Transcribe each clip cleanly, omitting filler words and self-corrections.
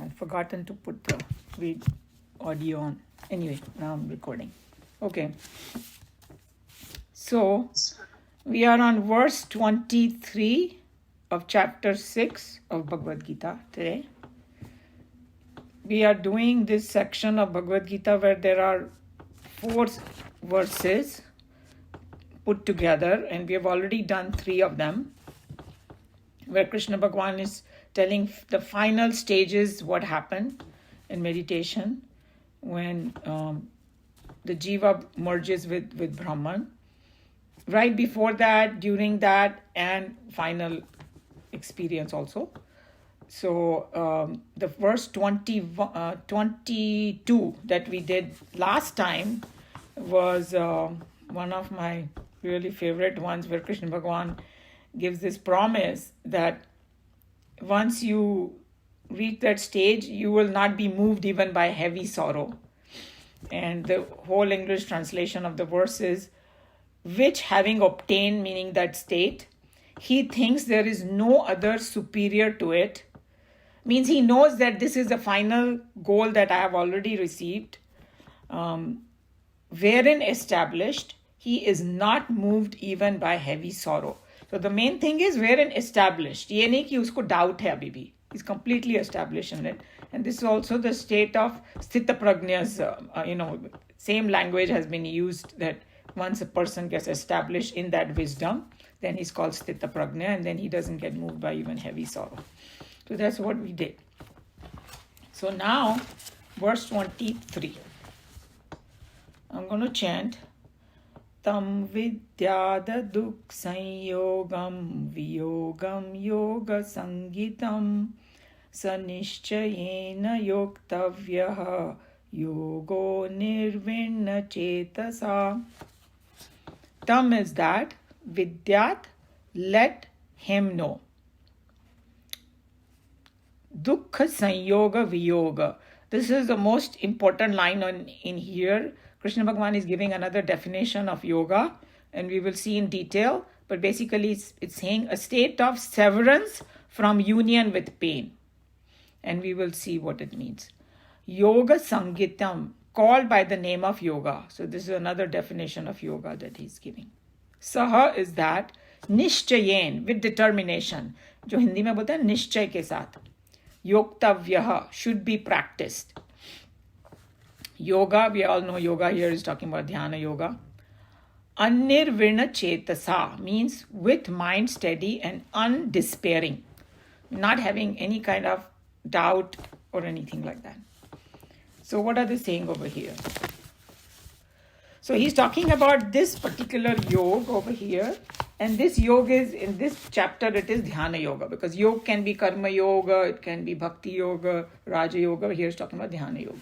I'd forgotten to put the audio on. Anyway, now I'm recording. Okay. So, we are on verse 23 of chapter 6 of Bhagavad Gita today. We are doing this section of Bhagavad Gita where there are 4 verses put together, and we have already done 3 of them, where Krishna Bhagavan is telling the final stages, what happened in meditation when the jiva merges with Brahman. Right before that, during that, and final experience also. So the verse 22 that we did last time was one of my really favorite ones, where Krishna Bhagavan gives this promise that once you reach that stage, you will not be moved even by heavy sorrow. And the whole English translation of the verse is, which having obtained, meaning that state, he thinks there is no other superior to it. Means he knows that this is the final goal that I have already received. Wherein established, he is not moved even by heavy sorrow. So the main thing is wherein established. ये नहीं कि उसको doubt है अभी भी. He's completely established in it. And this is also the state of Sthita Prajna's, same language has been used, that once a person gets established in that wisdom, then he's called Sthita Prajna, and then he doesn't get moved by even heavy sorrow. So that's what we did. So now, verse 23. I'm going to chant. Tam vidyada duk sanyogam viyogam yoga sangitam sanishchayena yoktavyaha yogo nirvinna chetasa. Tam is that, vidyat, let him know. Dukkha sanyoga viyoga. This is the most important line in here. Krishna Bhagavan is giving another definition of yoga, and we will see in detail. But basically, it's saying a state of severance from union with pain. And we will see what it means. Yoga Sangitam, called by the name of yoga. So this is another definition of yoga that he's giving. Saha is that, nishchayen, with determination. जो हिंदी में बोलते हैं निश्चय के साथ. Yoktavyaha, should be practiced. Yoga, we all know yoga here is talking about dhyana yoga. Anirvirna chetasa means with mind steady and undespairing. Not having any kind of doubt or anything like that. So what are they saying over here? So he's talking about this particular yoga over here. And this yoga is, in this chapter, it is dhyana yoga. Because yoga can be karma yoga, it can be bhakti yoga, raja yoga. Here he's talking about dhyana yoga.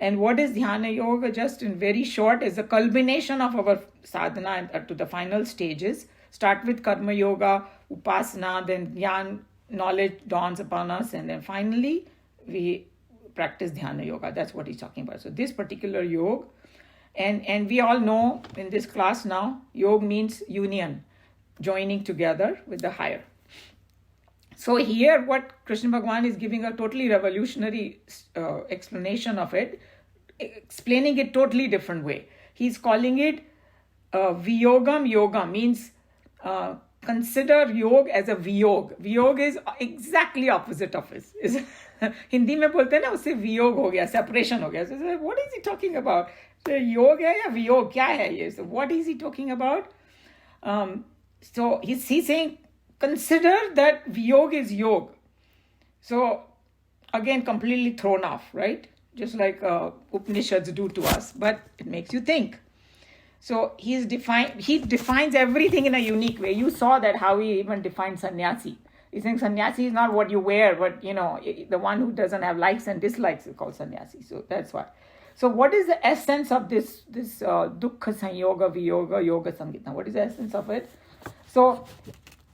And what is dhyana yoga? Just in very short, is a culmination of our sadhana to the final stages. Start with karma yoga, upasana, then jnana, knowledge dawns upon us, and then finally we practice dhyana yoga. That's what he's talking about. So this particular yoga, and we all know in this class now, yoga means union, joining together with the higher. So here what Krishna Bhagavan is giving a totally revolutionary explanation of it, explaining it totally different way. He's calling it viyogam yoga, means consider yoga as a viyog. Viyog is exactly opposite of it. Hindi में बोलते हैं ना, उससे वियोग हो गया, separation हो गया. So what is he talking about? So योग है या वियोग, क्या है ये? So what is he talking about? So he's saying, consider that viyog is yog. So again, completely thrown off, right? Just like Upanishads do to us, but it makes you think. So he defines everything in a unique way. You saw that how he even defined sannyasi. He's saying sannyasi is not what you wear, but the one who doesn't have likes and dislikes is called sannyasi. So that's why. So what is the essence of this dukkha sanyoga viyoga yoga sangita? What is the essence of it? So,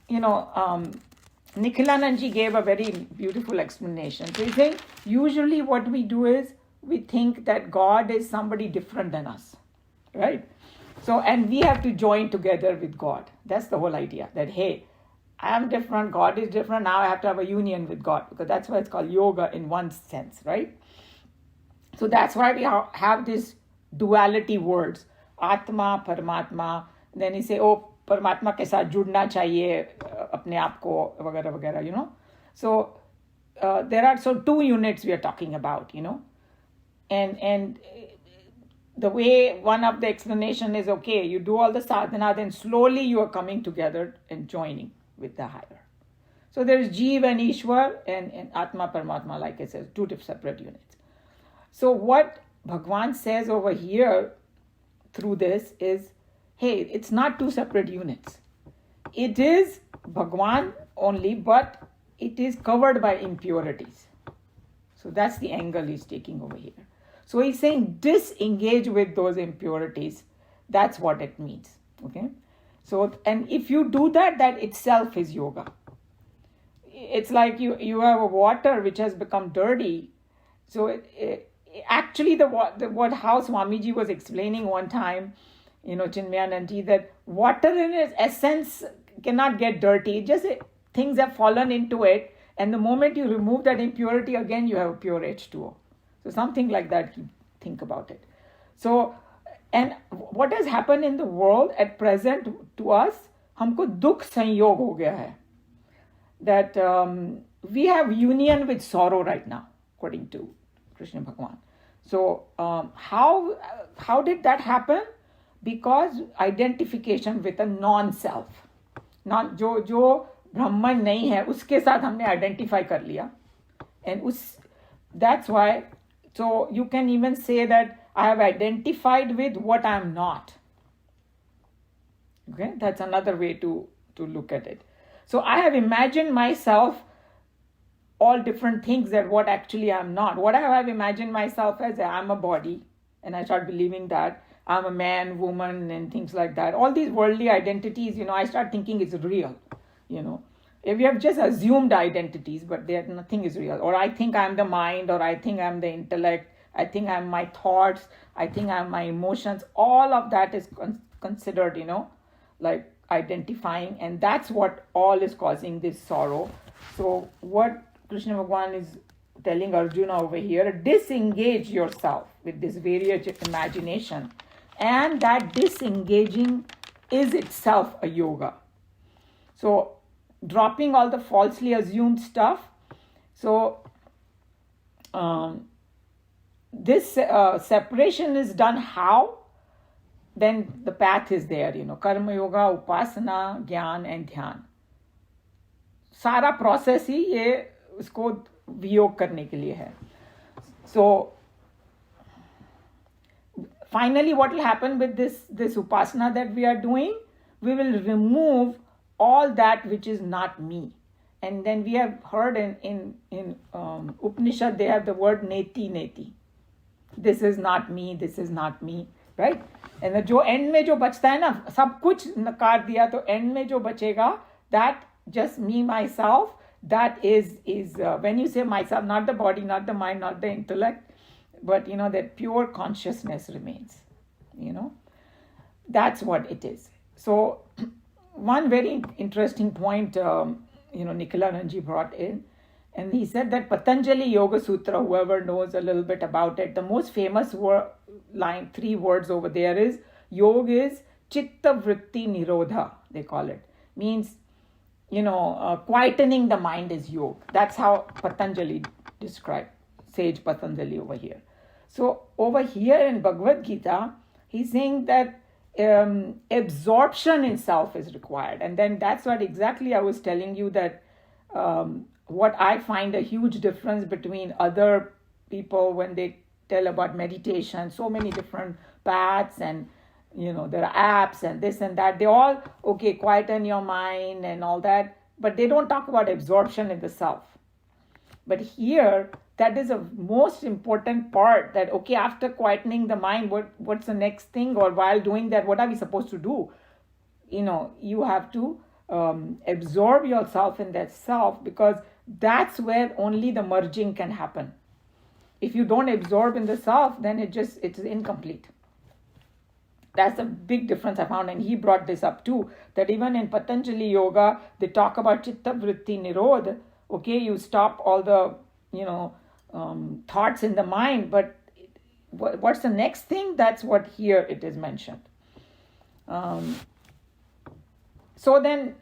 Nikhilanandji gave a very beautiful explanation. So he's saying, usually what we do is, we think that God is somebody different than us, right? So, and we have to join together with God. That's the whole idea, that, hey, I am different, God is different, now I have to have a union with God, because that's why it's called yoga in one sense, right? So that's why we have this duality words, Atma, Paramatma. Then you say, oh, Paramatma ke saath judna chahiye apne aap ko, vagara vagara, you know. So there are two units we are talking about, you know. And the way one of the explanation is, okay, you do all the sadhana, then slowly you are coming together and joining with the higher. So there is Jeev and Ishwar and Atma, Paramatma, like I said, two separate units. So what Bhagwan says over here through this is, hey, it's not two separate units. It is Bhagwan only, but it is covered by impurities. So that's the angle he's taking over here. So he's saying disengage with those impurities. That's what it means. Okay. So, and if you do that, that itself is yoga. It's like you have a water which has become dirty. So actually how Swamiji was explaining one time, you know, Chinmayananji, that water in its essence cannot get dirty. Things have fallen into it. And the moment you remove that impurity, again, you have a pure H2O. So something like that, think about it. So, and what has happened in the world at present to us, हमको दुख संयोग हो गया है. That we have union with sorrow right now, according to Krishna Bhagwan. So how did that happen? Because identification with a non-self. जो ब्रह्मन नहीं है, उसके साथ हमने identify कर लिया. And that's why, so you can even say that I have identified with what I am not. Okay, that's another way to look at it. So I have imagined myself all different things that what actually I am not. What I have imagined myself as, I am a body, and I start believing that I'm a man, woman, and things like that. All these worldly identities, I start thinking it's real, If you have just assumed identities, but nothing is real. Or I think I'm the mind, or I think I'm the intellect, I think I'm my thoughts, I think I'm my emotions. All of that is considered, like identifying, and that's what all is causing this sorrow. So what Krishna Bhagwan is telling Arjuna over here, disengage yourself with this various imagination, and that disengaging is itself a yoga. So dropping all the falsely assumed stuff. So this separation is done how? Then the path is there, Karma Yoga, Upasana, Gyan and Dhyan. सारा process ही ये उसको वियोग करने के लिए है. So finally what will happen with this Upasana that we are doing? We will remove all that which is not me. And then we have heard in Upanishad, they have the word neti neti. This is not me, this is not me, right? And जो end में जो बचता है ना, सब कुछ नकार दिया, तो end में जो बचेगा, that just me, myself, that is when you say myself, not the body, not the mind, not the intellect, but that pure consciousness remains, that's what it is. So one very interesting point, Nikhilananji brought in, and he said that Patanjali Yoga Sutra, whoever knows a little bit about it, the most famous line, 3 words over there is, Yoga is Chitta Vritti Nirodha, they call it. Means, quietening the mind is yoga. That's how Patanjali described, sage Patanjali over here. So over here in Bhagavad Gita, he's saying that absorption in self is required. And then that's what exactly I was telling you, that what I find a huge difference between other people when they tell about meditation, so many different paths, and there are apps and this and that. They all, okay, quieten your mind and all that, but they don't talk about absorption in the self. But here, that is a most important part, that, okay, after quietening the mind, what's the next thing? Or while doing that, what are we supposed to do? You have to absorb yourself in that self, because that's where only the merging can happen. If you don't absorb in the self, then it's incomplete. That's a big difference I found. And he brought this up too, that even in Patanjali Yoga, they talk about Chitta Vritti Nirodha. Okay, you stop all the, thoughts in the mind, but what's the next thing? That's what here it is mentioned. So then,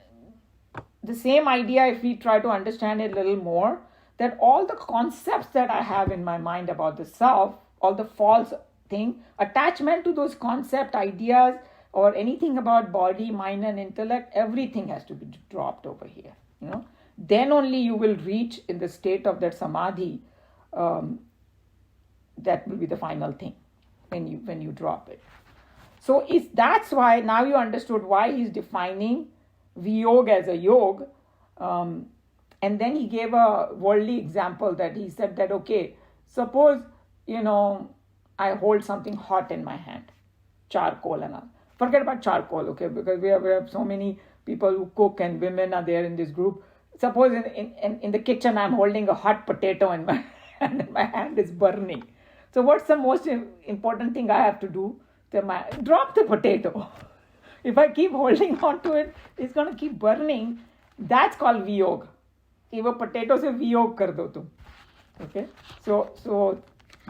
the same idea, if we try to understand it a little more, that all the concepts that I have in my mind about the self, all the false thing, attachment to those concept ideas or anything about body, mind and intellect, everything has to be dropped over here. Then only you will reach in the state of that samadhi. That will be the final thing when you drop it. So that's why now you understood why he's defining viyog as a yog. And then he gave a worldly example that he said that, okay, suppose, I hold something hot in my hand, charcoal and all. Forget about charcoal, okay, because we have so many people who cook and women are there in this group. Suppose in the kitchen I'm holding a hot potato in my hand and my hand is burning. So what's the most important thing I have to do? Drop the potato. If I keep holding on to it, it's going to keep burning. That's called viyog. कि वो potato से viyog कर दो तुम. Okay? So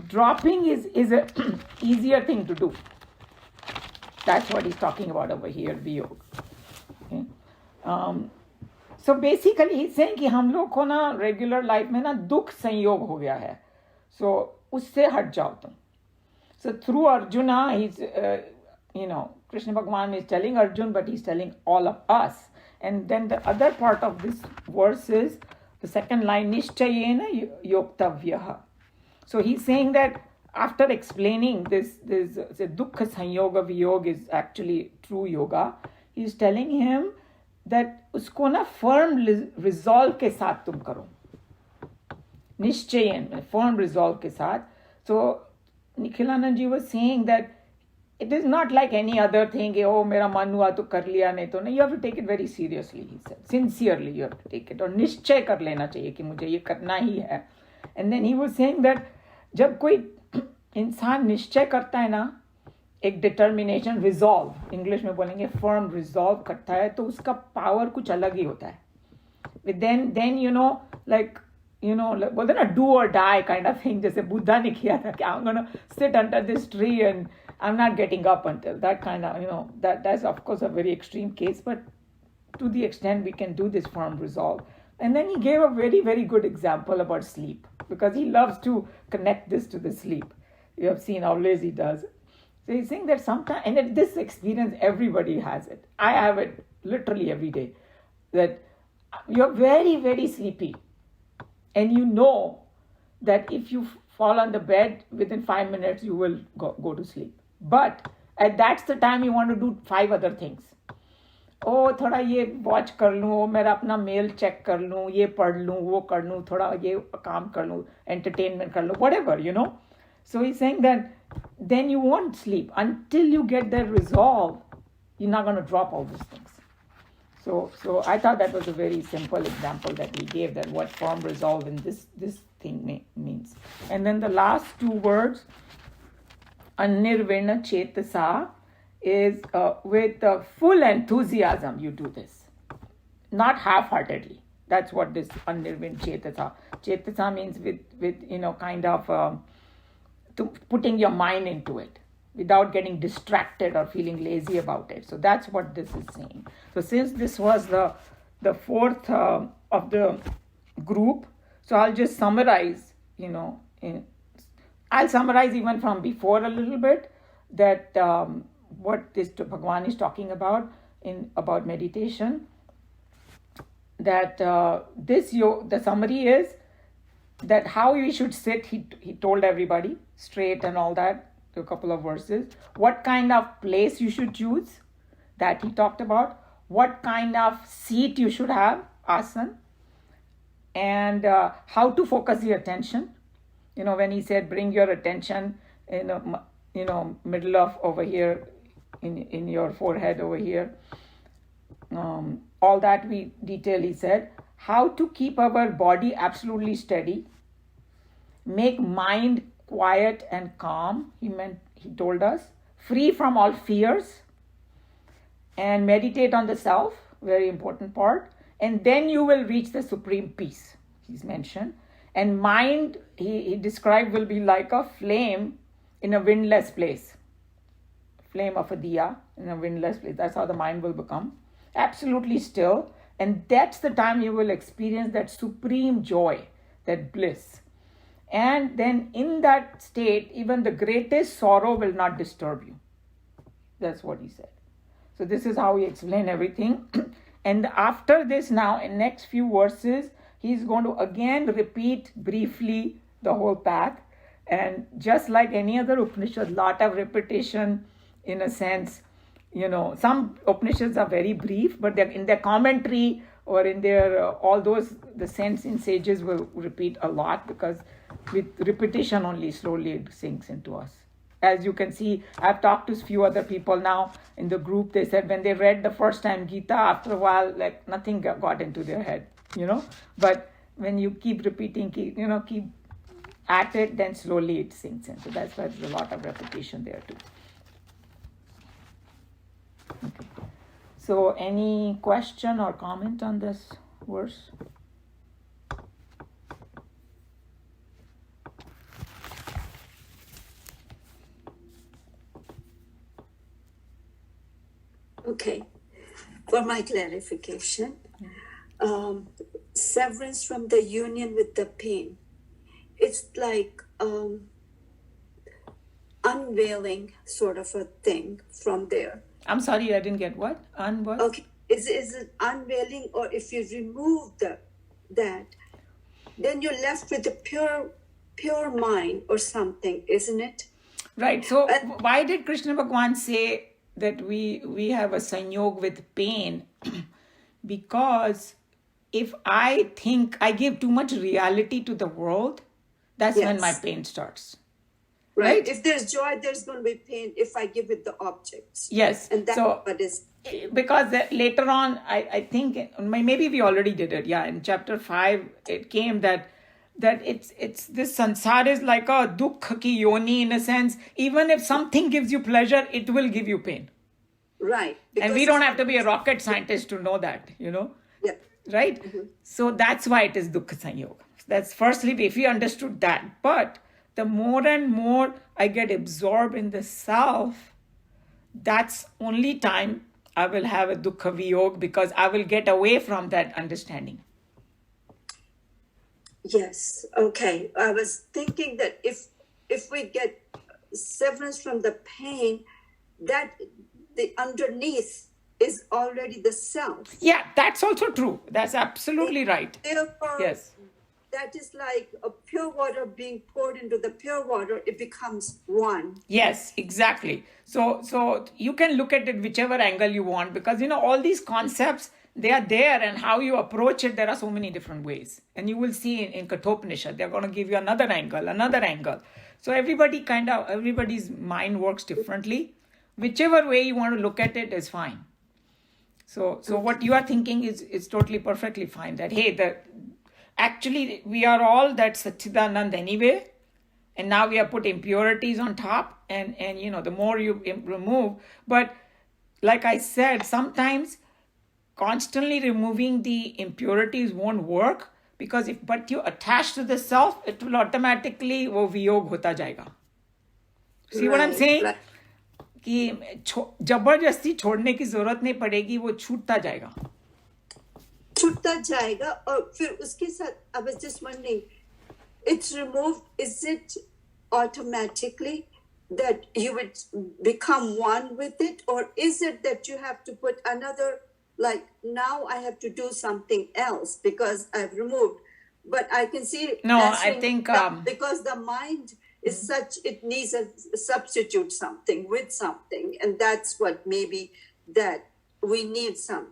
dropping is a easier thing to do. That's what he's talking about over here, viyog. Okay? So basically he's saying कि हम लोग को ना regular life में ना दुख संयोग हो गया है. So उससे हट जाओ तुम. So through Arjuna, he's, Krishna Bhagavan is telling Arjun, but he's telling all of us. And then the other part of this verse is the second line, Nishchayena Yoktavyaha. So he's saying that after explaining this Dukkha Sanyoga Viyog is actually true yoga, he's telling him that usko na firm resolve ke saath tum karo. Nishchayen, firm resolve ke saath. So Nikhilanand ji was saying that it is not like any other thing, oh, mera man hua to kar liya, nahi to nahi. You have to take it very seriously, he said. Sincerely, you have to take it. Or nischay kar lena chahiye ki mujhe ye karna hi hai. And then he was saying that jab koi insan nischay karta hai na, एक determination, resolve, English में बोलेंगे firm resolve करता है, तो उसका power कुछ अलग ही होता है. Then बोलते ना do or die kind of thing, जैसे बुद्धा ने किया था कि I'm gonna sit under this tree and I'm not getting up until that kind of, that's of course a very extreme case, but to the extent we can do this firm resolve. And then he gave a very, very good example about sleep, because he loves to connect this to the sleep. You have seen always he does. So he's saying that sometimes, and this experience, everybody has it. I have it literally every day, that you're very, very sleepy. And you know that if you fall on the bed, within 5 minutes, you will go to sleep. But that's the time you want to do 5 other things. Oh, थोड़ा ये watch कर लूँ, oh, मेरा अपना mail check कर लूँ, ये पढ़ लूँ, वो कर लूँ, थोड़ा ये काम कर लूँ, entertainment कर लूँ, whatever, So he's saying that then you won't sleep. Until you get that resolve, you're not going to drop all these things. So I thought that was a very simple example that he gave, that what firm resolve in this thing means. And then the last 2 words, Anirvirna Chetasa, is with full enthusiasm you do this, not half-heartedly. That's what this Anirvirna Chetasa. Chetasa means with kind of putting your mind into it, without getting distracted or feeling lazy about it. So that's what this is saying. So since this was the 4th of the group, so I'll just summarize, I'll summarize even from before a little bit, that what this Bhagavan is talking about about meditation, that the summary is that how we should sit, he told everybody, straight and all that, a couple of verses. What kind of place you should choose, that he talked about. What kind of seat you should have, asana. And how to focus the attention. When he said bring your attention in middle of over here, in your forehead over here. All that we he said. How to keep our body absolutely steady. Make mind quiet and calm, he told us. free from all fears, and meditate on the self, very important part. And then you will reach the supreme peace, he's mentioned. And mind, he described, will be like a flame in a windless place. Flame of a diya in a windless place. That's how the mind will become. Absolutely still. And that's the time you will experience that supreme joy, that bliss. And then in that state, even the greatest sorrow will not disturb you. That's what he said. So this is how he explained everything. And after this now, in next few verses, he's going to again repeat briefly the whole path. And just like any other Upanishad, lot of repetition in a sense. Some Upanishads are very brief, but they're in their commentary or in their, all those, the sensing sages will repeat a lot, because with repetition only slowly it sinks into us. As you can see, I've talked to a few other people now in the group. They said when they read the first time Geeta, after a while, like nothing got into their head, But when you keep repeating, keep at it, then slowly it sinks in. So that's why there's a lot of repetition there too. Okay. So any question or comment on this verse? Okay. For my clarification, severance from the union with the pain. It's like unveiling sort of a thing from there. I'm sorry, I didn't get what? What? Okay. Is it unveiling, or if you remove that, then you're left with a pure mind or something, isn't it? Right. So why did Krishna Bhagwan say that we have a sanyog with pain? Because if I think I give too much reality to the world, that's when my pain starts. Right? If there's joy, there's going to be pain if I give it the objects. Yes. And that's what is. Because later on, I think, maybe we already did it. Yeah, in chapter 5, it came that it's this sansar is like a dukh ki yoni, in a sense. Even if something gives you pleasure, it will give you pain. Right. And we don't have to be a rocket scientist to know that, Yeah. Right? Mm-hmm. So that's why it is dukkha sanyog. That's firstly, if we understood that. But the more and more I get absorbed in the self, that's only time I will have a dukkha viyog, because I will get away from that understanding. Yes. Okay. I was thinking that if we get severance from the pain, that the underneath is already the self. Yeah, that's also true. That's absolutely right. Therefore, yes. That is like a pure water being poured into the pure water. It becomes one. Yes, exactly. So you can look at it whichever angle you want, because all these concepts, they are there, and how you approach it, there are so many different ways. And you will see in Kathopanishad, they're going to give you another angle. So everybody's mind works differently. Whichever way you want to look at it is fine. So what you are thinking is totally perfectly fine. That actually we are all that Satchidanand anyway, and now we have put impurities on top, and the more you remove. But like I said, sometimes constantly removing the impurities won't work, because but you attach to the self, it will automatically wo viyog hota jayega. See what I'm saying? Right. कि जबरदस्ती छोड़ने की जरूरत नहीं पड़ेगी, वो छूटता जाएगा और फिर उसके साथ I was just wondering, it's removed, is it automatically that you would become one with it, or is it that you have to put another, like now I have to do something else because I've removed? But I can see I think because the mind is such, it needs a substitute something with something, and that's what maybe that we need some.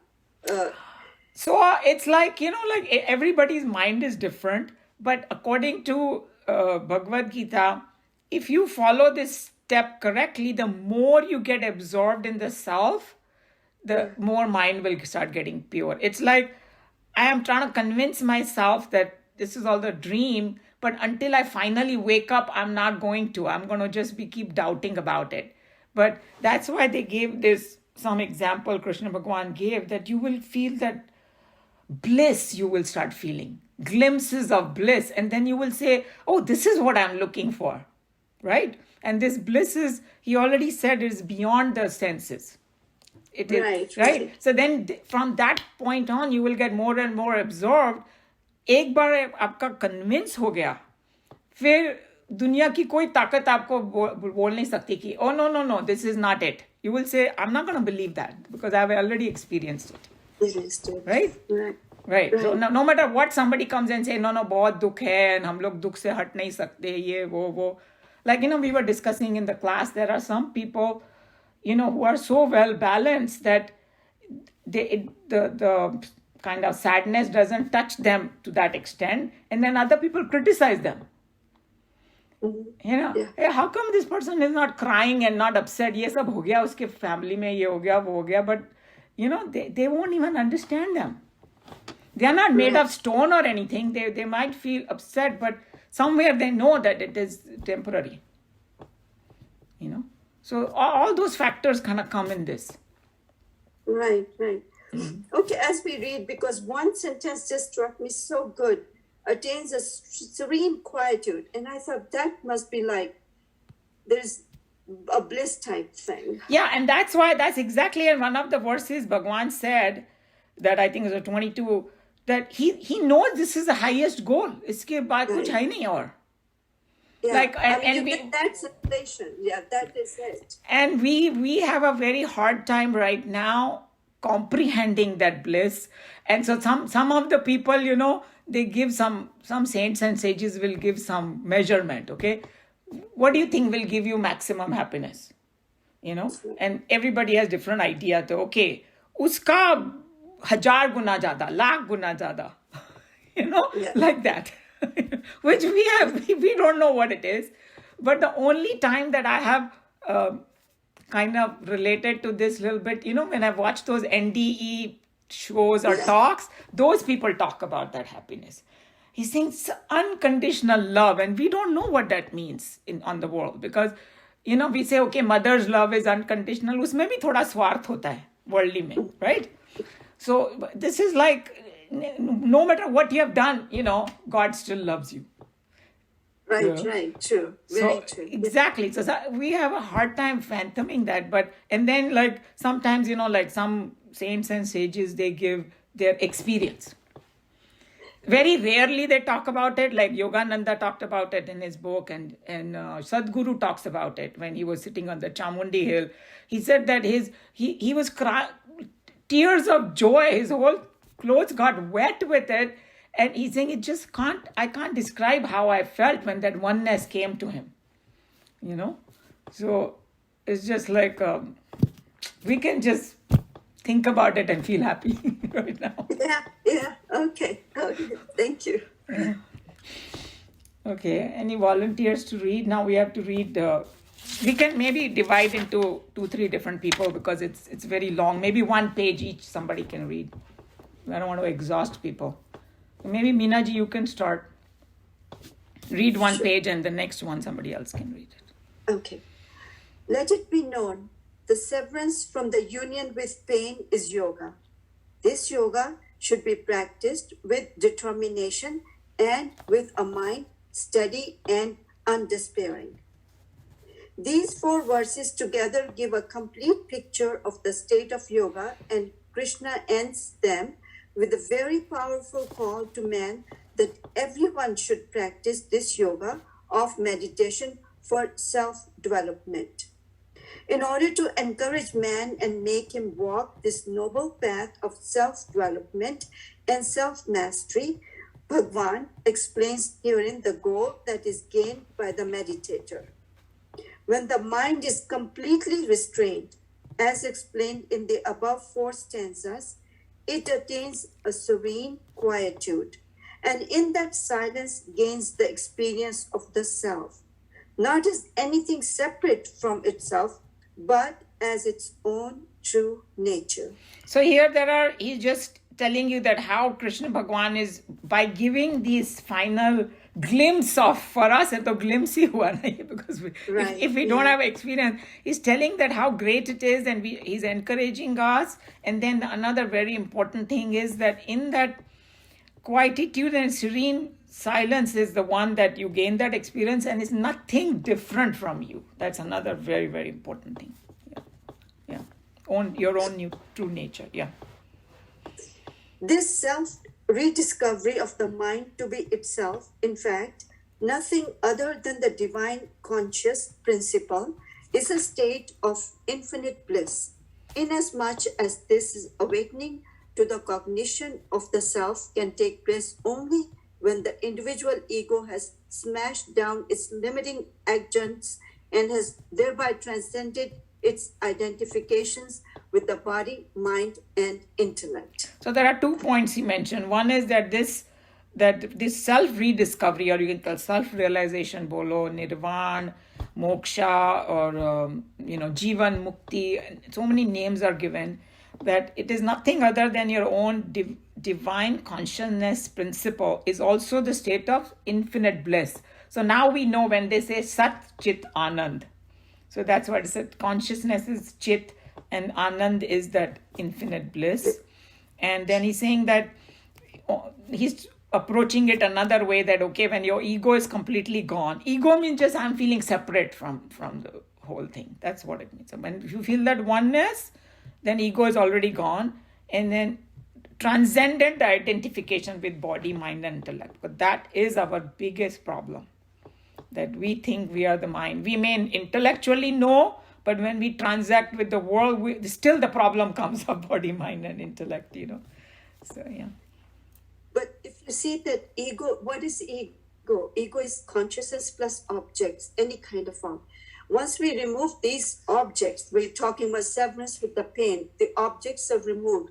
So it's like everybody's mind is different, but according to Bhagavad Gita, if you follow this step correctly, the more you get absorbed in the self, the more mind will start getting pure. It's like I am trying to convince myself that this is all the dream, but until I finally wake up, I'm not going to. I'm going to just keep doubting about it. But that's why they gave this, some example Krishna Bhagwan gave, that you will feel that bliss, you will start feeling glimpses of bliss, and then you will say, oh, this is what I'm looking for, right? And this bliss is, he already said, is beyond the senses. It is right. So then from that point on you will get more and more absorbed. एक बार आपका convince हो गया, फिर दुनिया की कोई ताकत आपको बोल नहीं सकती कि oh no, this is not it. You will say, I'm not going to believe that because I've already experienced it. Right. So no matter what somebody comes and say, no, बहुत दुख है and हम लोग दुख से हट नहीं सकते, ये वो. Like, we were discussing in the class, there are some people, who are so well balanced that the kind of sadness doesn't touch them to that extent, and then other people criticize them. Hey, how come this person is not crying and not upset? Ye sab ho gaya uske family mein, ye ho gaya, wo ho gaya. But they won't even understand them. They are not made of stone or anything. They might feel upset, but somewhere they know that it is temporary. So all those factors kind of come in this. Right. Okay, as we read, because one sentence just struck me so good, attains a serene quietude. And I thought that must be like, there's a bliss type thing. Yeah, and that's exactly in one of the verses Bhagwan said, that I think is a 22, that he knows this is the highest goal. Iske baad kuch hai nahi aur. Yeah, like, and we, that sensation, that is it. And we have a very hard time right now comprehending that bliss. And so some of the people, they give some saints and sages will give some measurement, okay? What do you think will give you maximum happiness? And everybody has different idea. So, okay, uska 1000 guna zyada, lakh guna zyada, like that. Which we don't know what it is. But the only time that I have kind of related to this little bit, when I've watched those NDE shows or talks, those people talk about that happiness. He's saying unconditional love, and we don't know what that means on the world, because we say, okay, mother's love is unconditional, usme bhi thoda swarth hota hai worldly mein, right? So this is like, no matter what you have done, God still loves you. Right, true. Very true. Exactly. So we have a hard time fathoming that. And then like sometimes, like some saints and sages, they give their experience. Very rarely they talk about it, like Yogananda talked about it in his book, and Sadhguru talks about it when he was sitting on the Chamundi hill. He said that he was tears of joy, his whole clothes got wet with it, and he's saying I can't describe how I felt when that oneness came to him. So it's just like we can just think about it and feel happy right now. Yeah. Okay. Thank you. Okay. Any volunteers to read? Now we have to read. We can maybe divide into 2-3 different people because it's very long. Maybe one page each somebody can read. I don't want to exhaust people. Maybe Minaji, you can start. Read one page and the next one somebody else can read it. Okay. Let it be known, the severance from the union with pain is yoga. This yoga should be practiced with determination and with a mind steady and undespairing. These 4 verses together give a complete picture of the state of yoga, and Krishna ends them with a very powerful call to man that everyone should practice this yoga of meditation for self-development. In order to encourage man and make him walk this noble path of self-development and self-mastery, Bhagwan explains herein the goal that is gained by the meditator. When the mind is completely restrained, as explained in the above 4 stanzas, it attains a serene quietude, and in that silence gains the experience of the self, not as anything separate from itself, but as its own true nature. So he's just telling you that how Krishna Bhagwan is, by giving these final glimpse of, for us, तो glimpse ही हुआ ना ये, because if we don't have experience, he's telling that how great it is, and he's encouraging us. And then another very important thing is that in that quietude and serene silence is the one that you gain that experience, and it's nothing different from you. That's another very, very important thing. Yeah. Your own true nature. Yeah. This self-rediscovery of the mind to be itself, in fact, nothing other than the divine conscious principle, is a state of infinite bliss, inasmuch as this awakening to the cognition of the self can take place only when the individual ego has smashed down its limiting adjuncts and has thereby transcended its identifications with the body, mind, and intellect. So there are 2 points he mentioned. One is that this self-rediscovery, or you can call self-realization, bolo, nirvana, moksha, or jivan mukti, so many names are given, that it is nothing other than your own divine consciousness principle is also the state of infinite bliss. So now we know when they say Sat Chit Anand. So that's what it said. Consciousness is Chit, and Anand is that infinite bliss. And then he's saying that he's approaching it another way, that okay, when your ego is completely gone, ego means just I'm feeling separate from the whole thing. That's what it means. So when you feel that oneness, then ego is already gone, and then transcendent identification with body, mind, and intellect. But that is our biggest problem, that we think we are the mind. We may intellectually know, but when we transact with the world, still the problem comes of body, mind, and intellect, So, yeah. But if you see that ego, what is ego? Ego is consciousness plus objects, any kind of form. Once we remove these objects, we're talking about severance with the pain, the objects are removed.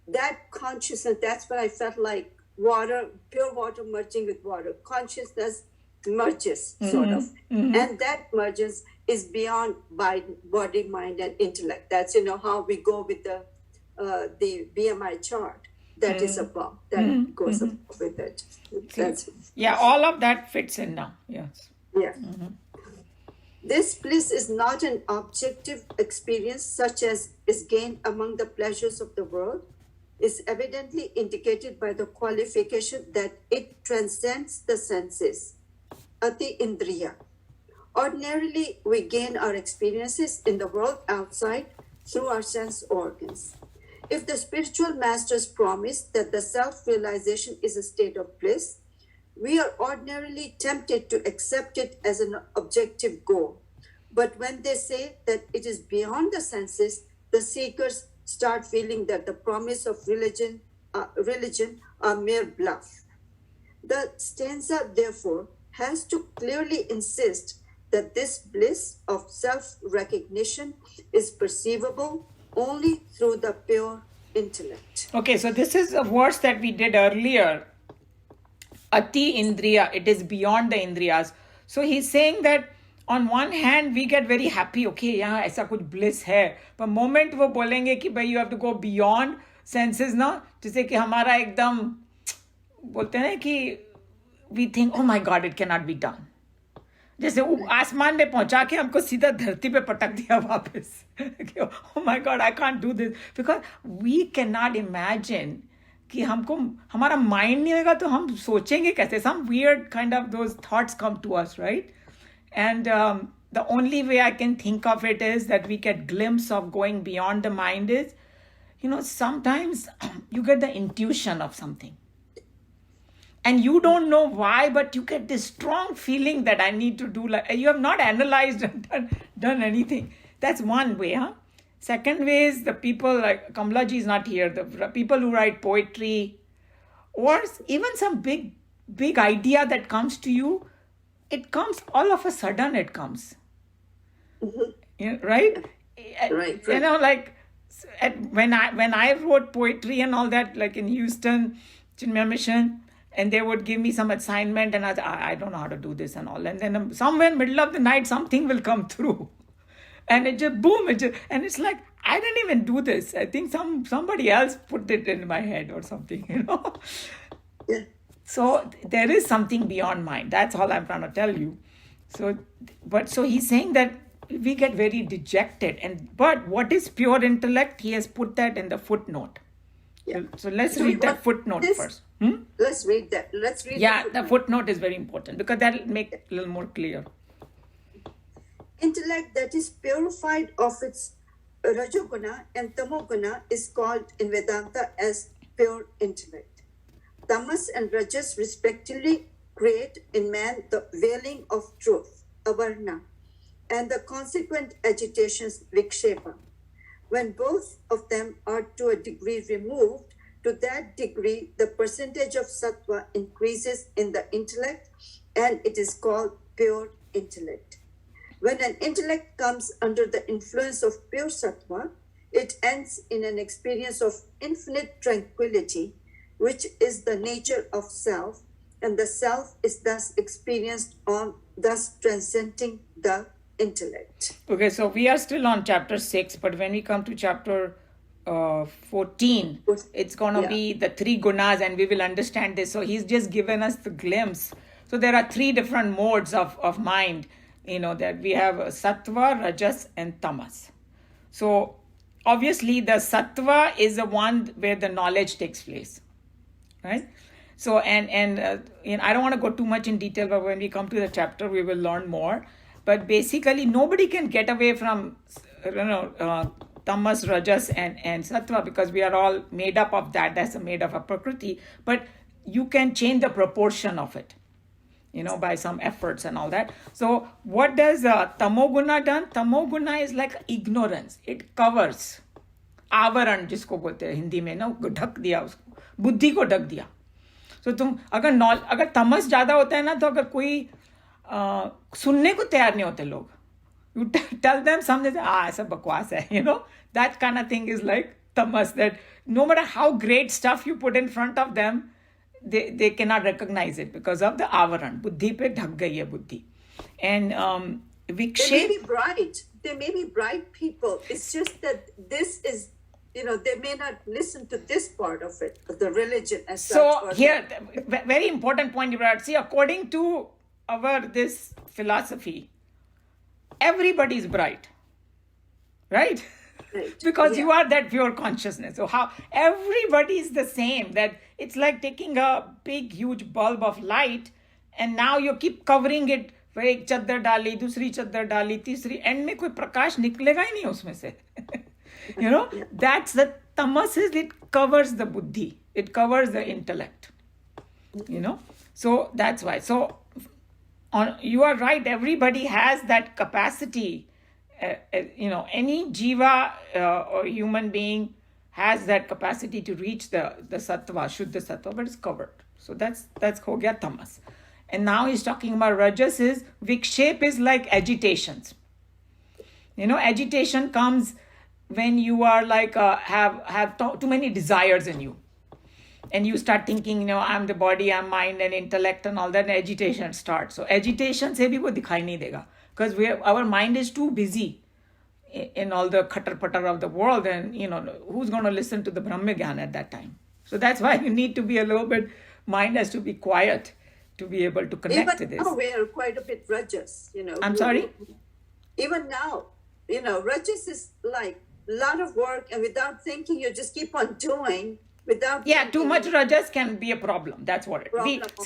That consciousness, that's what I felt like water, pure water merging with water. Consciousness merges, sort of. Mm-hmm. And that merges is beyond body, mind, and intellect. That's, how we go with the BMI chart. That is above. That goes above with it. All of that fits in now. Yes. Yeah. Mm-hmm. This bliss is not an objective experience such as is gained among the pleasures of the world. Is evidently indicated by the qualification that it transcends the senses, ati indriya. Ordinarily, we gain our experiences in the world outside through our sense organs. If the spiritual masters promise that the self-realization is a state of bliss, we are ordinarily tempted to accept it as an objective goal. But when they say that it is beyond the senses, the seekers start feeling that the promise of religion are mere bluff. The stanza, therefore, has to clearly insist that this bliss of self-recognition is perceivable only through the pure intellect. Okay, so this is a verse that we did earlier. Ati Indriya, it is beyond the Indriyas. So he's saying that on one hand, we get very happy, okay, यहाँ ऐसा कुछ bliss है. But moment वो बोलेंगे कि भाई you have to go beyond senses ना, जैसे कि हमारा एकदम बोलते हैं कि we think, oh my God, it cannot be done. जैसे आसमान में पहुंचा के हमको सीधा धरती पे पटक दिया वापस. Oh my God, I can't do this. Because we cannot imagine कि हमको हमारा mind नहीं होगा तो हम सोचेंगे कैसे. Some weird kind of those thoughts come to us, right? And the only way I can think of it is that we get glimpse of going beyond the mind is, sometimes you get the intuition of something. And you don't know why, but you get this strong feeling that I need to do, like you have not analyzed and done anything. That's one way, huh? Second way is the people like Kamlaji is not here, the people who write poetry, or even some big idea that comes to you, it comes all of a sudden, it comes. Mm-hmm. Right? Right. Like when I wrote poetry and all that, like in Houston, Chinmaya Mission, and they would give me some assignment and I don't know how to do this and all. And then somewhere in the middle of the night, something will come through. And it just, boom, and it's like, I didn't even do this. I think somebody else put it in my head or something, Yeah. So there is something beyond mind. That's all I'm trying to tell you. So he's saying that we get very dejected. But what is pure intellect? He has put that in the footnote. Yeah. So let's Do we read that want footnote this? first. Let's read that. Let's read Yeah, the the footnote is very important because that'll make it a little more clear. intellect that is purified of its Rajoguna and Tamoguna is called in Vedanta as pure intellect. Tamas and Rajas respectively create in man the veiling of truth, avarna, and the consequent agitations, vikshepa. When both of them are to a degree removed, to that degree the percentage of sattva increases in the intellect and it is called pure intellect. When an intellect comes under the influence of pure sattva, it ends in an experience of infinite tranquility, which is the nature of self, and the self is thus experienced on thus transcending the intellect. Okay, so we are still on chapter 6, but when we come to chapter 14, it's going to be the 3 gunas and we will understand this. So he's just given us the glimpse. So there are 3 different modes of mind, that we have sattva, rajas and tamas. So obviously the sattva is the one where the knowledge takes place, right? So and I don't want to go too much in detail, but when we come to the chapter we will learn more. But basically nobody can get away from tamas, rajas and sattva because we are all made up of that. That's made up of prakriti. But you can change the proportion of it, by some efforts and all that. So what does tamoguna done? Tamoguna is like ignorance. It covers. Avaran जिसको बोलते हैं हिंदी में ना, ढक दिया उसको, बुद्धि को ढक दिया. So तुम अगर तमस ज्यादा होता है ना, तो अगर कोई सुनने को तैयार नहीं होते लोग. You tell them something, ऐसा बकवास है, that kind of thing is like tamas, that no matter how great stuff you put in front of them, they cannot recognize it because of the avaran. Buddhi pe dhak gayi hai buddhi. And They may be bright. They may be bright people. It's just that this is, they may not listen to this part of it, of the religion as such. So here, very important point you brought. See, according to this philosophy, everybody is bright, right? Right. Because you are that pure consciousness. So how everybody is the same, that it's like taking a big huge bulb of light and now you keep covering it. एक चद्दर डाली, दूसरी चद्दर डाली, तीसरी, and में कोई प्रकाश निकलेगा ही नहीं उसमें से. That's the tamas is, it covers the buddhi, it covers the intellect. So that's why. So you are right, everybody has that capacity. Any jiva or human being has that capacity to reach the sattva, shuddha sattva, but it's covered. So that's ho gaya tamas. And now he's talking about rajas is, vikshep is like agitations. Agitation comes when you are like, have too many desires in you. And you start thinking, I'm the body, I'm mind and intellect and all that, and agitation starts. So agitation se bhi wo dikhai nahi dega. Because our mind is too busy in all the khatar-patar of the world, and who's going to listen to the Brahma Gyan at that time? So that's why you need to be a little bit, mind has to be quiet to be able to connect to this. Even now we are quite a bit rajas, I'm sorry? Even now, rajas is like a lot of work, and without thinking, you just keep on doing without. Yeah, thinking. too much rajas can be a problem. That's what it is.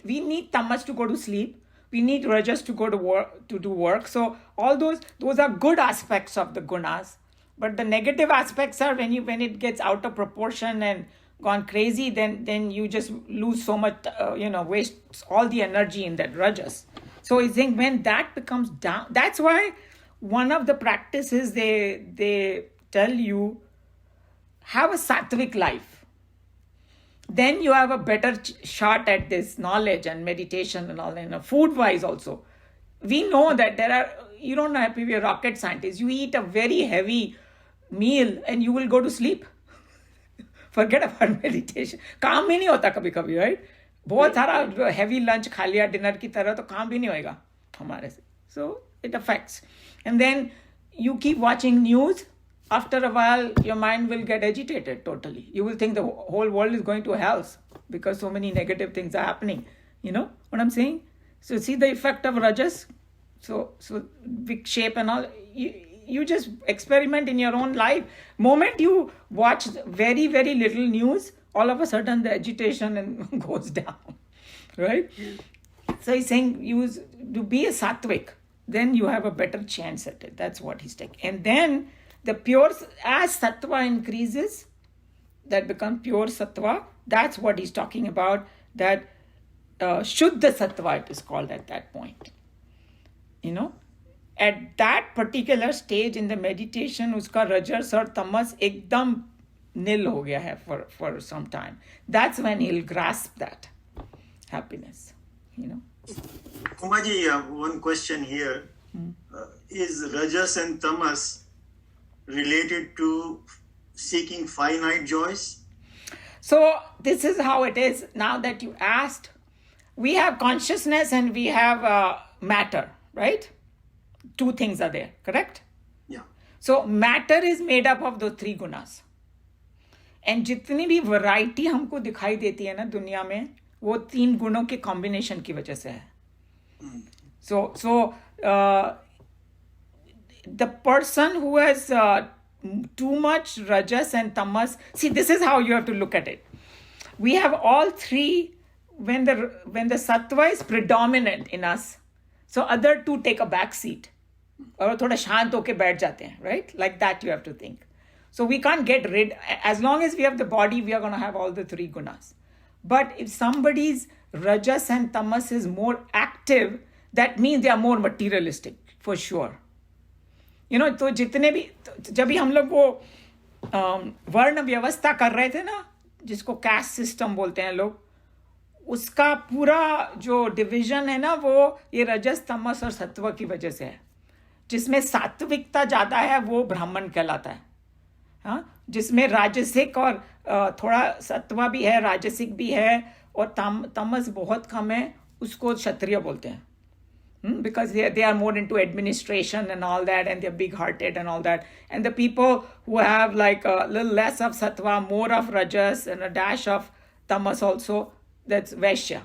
We need tamas to go to sleep. We need rajas to go to work, to do work. So all those are good aspects of the gunas. But the negative aspects are when it gets out of proportion and gone crazy, then you just lose so much, waste all the energy in that rajas. So I think when that becomes down, that's why one of the practices they tell you, have a sattvic life. Then you have a better shot at this knowledge and meditation and all, food wise also. We know that you don't have to be a rocket scientist. You eat a very heavy meal and you will go to sleep. Forget about meditation. काम ही नहीं होता कभी-कभी, right? बहुत सारा heavy lunch खा लिया dinner की तरह, तो काम भी नहीं होएगा हमारे से. So it affects. And then you keep watching news. After a while, your mind will get agitated totally. You will think the whole world is going to hell. because so many negative things are happening. You know what I'm saying? So see the effect of rajas. So big shape and all. You just experiment in your own life. Moment you watch very, very little news, all of a sudden the agitation and goes down, right? So he's saying to be a sattvic, then you have a better chance at it. That's what he's taking. And then the pure, as sattva increases, that becomes pure sattva. That's what he's talking about. That shuddha sattva it is called at that point. You know, at that particular stage in the meditation, uska rajas or tamas ekdam nil ho gaya hai for some time. That's when he'll grasp that happiness. You know. Kumaji, one question here. Is rajas and tamas related to seeking finite joys? So this is how it is. Now that you asked, we have consciousness and we have matter, right? Two things are there, correct? Yeah. So matter is made up of those three gunas. And जितनी भी variety हमको दिखाई देती है ना दुनिया में, वो तीन गुणों के combination की वजह से है. So the person who has too much rajas and tamas, see, this is how you have to look at it. We have all three when the sattva is predominant in us. So other two take a back seat. और थोड़ा शांत होके बैठ जाते हैं, right? Like that you have to think. So we can't get rid, as long as we have the body, we are going to have all the three gunas. But if somebody's rajas and tamas is more active, that means they are more materialistic, for sure. You know, तो जितने भी, जब भी हम लोग वो वर्ण व्यवस्था कर रहे थे ना, जिसको कैस्ट सिस्टम बोलते हैं लोग, उसका पूरा जो डिवीजन है ना, वो ये रजस तमस और सत्व की वजह से है. जिसमें सात्विकता ज़्यादा है वो ब्राह्मण कहलाता है. हाँ, जिसमें राजसिक और थोड़ा सत्वा भी है, राजसिक भी है, और तमस बहुत कम है, उसको क्षत्रिय बोलते हैं. Because they are more into administration and all that, and they're big-hearted and all that. And the people who have like a little less of sattva, more of rajas, and a dash of tamas also, that's vaishya,